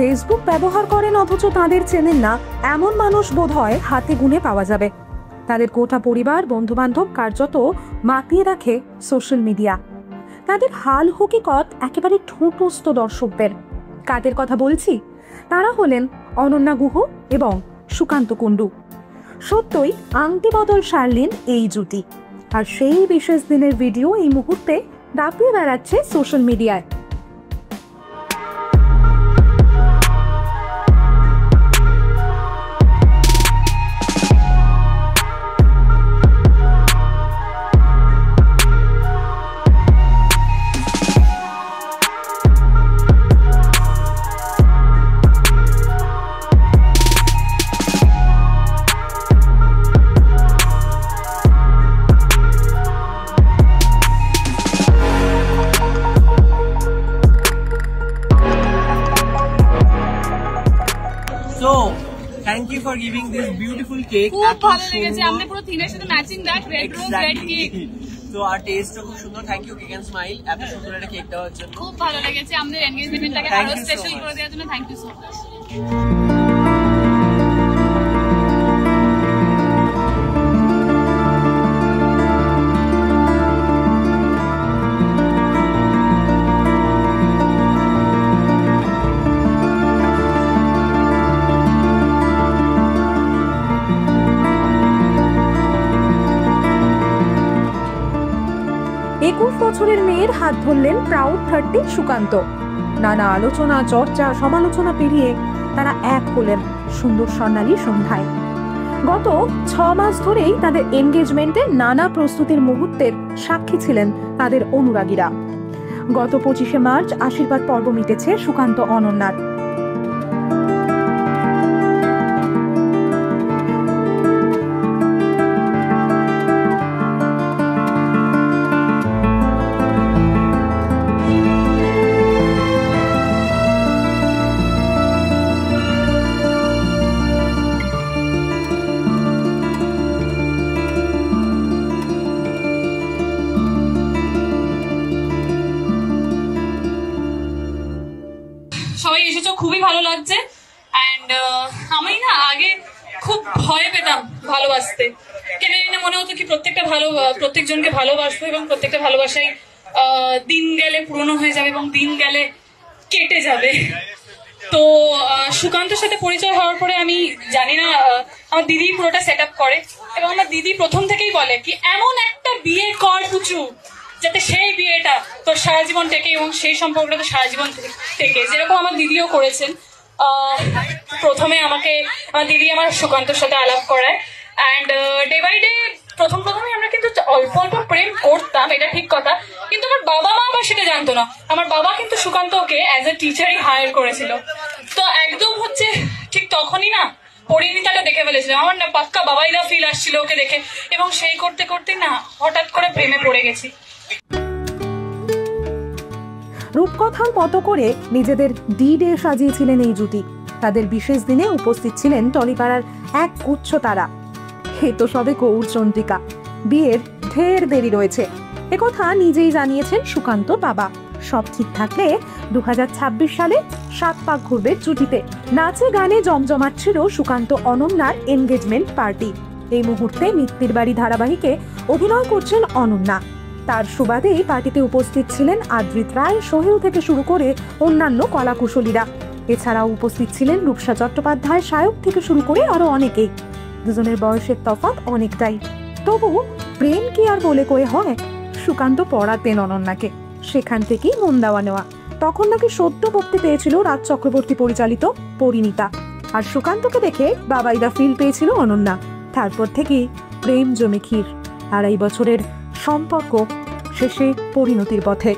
Facebook ব্যবহার করেন অথচ তাদের চেনেন না এমন মানুষ বোধহয় হাতে গুনে পাওয়া যাবে। তাদের গোটা পরিবার, বন্ধুবান্ধব কার্যত মাতিয়ে রাখে সোশ্যাল মিডিয়া। তাদের হাল হকিকত একেবারে ঠোঁটস্থ দর্শকদের। কাদের কথা বলছি? তারা হলেন অনন্যা গুহ এবং সুকান্ত কুণ্ডু। সত্যই আংটি বদল সারলেন এই জুটি। আর সেই বিশেষ দিনের ভিডিও এই মুহূর্তে দাপিয়ে বেড়াচ্ছে সোশ্যাল মিডিয়ায়। So, thank you for giving this beautiful cake. খুব ভালো লেগেছে, আমাদের পুরো থিমের সাথে matching that red rose red cake. তো আর টেস্টও খুব সুন্দর। Thank you cake and smile এত সুন্দর একটা কেক দেওয়ার জন্য। খুব ভালো লেগেছে, আমাদের এনগেজমেন্টটাকে আরো স্পেশাল করে দেওয়ার জন্য থ্যাংক ইউ সো মাচ। বছরের মেয়ের হাত ধরলেন প্রাউড 30 সুকান্ত। নানা আলোচনা, চর্চা, সমালোচনা পেরিয়ে তারা এক হলেন সুন্দর স্বর্ণালী সন্ধ্যায়। গত 6 মাস ধরেই তাদের এনগেজমেন্টের নানা প্রস্তুতির মুহূর্তের সাক্ষী ছিলেন তাদের অনুরাগীরা। গত 25শে মার্চ আশীর্বাদ পর্ব মিটেছে সুকান্ত অনন্যার। সবাই এসেছো, খুবই ভালো লাগছে। অ্যান্ড আমি না আগে খুব ভয় পেতাম ভালোবাসতে, কেন না মনে হতো কি প্রত্যেকজনকে ভালোবাসবো এবং প্রত্যেকটা ভালোবাসাই দিন গেলে পুরনো হয়ে যাবে এবং দিন গেলে কেটে যাবে। তো সুকান্তর সাথে পরিচয় হওয়ার পরে আমি জানি না, আমার দিদি পুরোটা সেট আপ করে এবং আমার দিদি প্রথম থেকেই বলে কি এমন একটা বিয়ে কর পুচু যাতে সেই বিয়েটা তোর সারা জীবন টেকে এবং সেই সম্পর্কটা তো সারা জীবন টেকে, যেরকম আমার দিদিও করেছেন। প্রথমে আমার দিদি আমার সুকান্তর সাথে আলাপ করায় অ্যান্ড ডে বাই ডে প্রথমে আমরা কিন্তু অল্প অল্প প্রেম করতাম, এটা ঠিক কথা, কিন্তু আমার বাবা মা আবার সেটা জানতো না। আমার বাবা কিন্তু সুকান্তকে অ্যাজ এ টিচারই হায়ার করেছিল। তো একদম হচ্ছে ঠিক তখনই না পরিণীতাটা দেখে ফেলেছিলাম। আমার না পাক্কা বাবাইরা ফিল আসছিল ওকে দেখে এবং সেই করতে করতে না হঠাৎ করে প্রেমে পড়ে গেছি। রূপকথার মতো করে নিজেদের ডি-ডে সাজিয়েছিলেন এই জুটি। তাদের বিশেষ দিনে উপস্থিত ছিলেন টলিপাড়ার এক গুচ্ছ তারা। এ তো সবে গৌরচন্দ্রিকা, বিয়ের ঢের দেরি রয়েছে, একথা নিজেই জানিয়েছেন সুকান্তর বাবা। সব ঠিক থাকলে 2026 সালে 7 পাক ঘুরবে জুটিতে। নাচে গানে জমজমাট ছিল সুকান্ত অনন্যার এনগেজমেন্ট পার্টি। এই মুহূর্তে মিত্তির বাড়ি ধারাবাহিকে অভিনয় করছেন অনন্যা। তার সুবাদেই পার্টিতে উপস্থিত ছিলেন আদ্রিত রায়, সোহেল থেকে শুরু করে অন্যান্য কলাকুশলীরা। এছাড়াও উপস্থিত ছিলেন রূপসা চট্টোপাধ্যায়, সায়ক থেকে শুরু করে আরো অনেকেই। দুজনের বয়সের তফাৎ অনেকটাই, তবু প্রেম কি আর বলে কয়ে হয়? সুকান্ত পড়াতেন অনন্যাকে, সেখান থেকেই মন দেওয়া নেওয়া। তখন নাকি সদ্য মুক্তি পেয়েছিল রাজ চক্রবর্তী পরিচালিত পরিণীতা, আর সুকান্তকে দেখে বাবাইরা ফিল পেয়েছিল অনন্যা। তারপর থেকেই প্রেম জমে ক্ষীর। 2.5 বছরের সম্পর্ক শেষে পরিণতির পথে।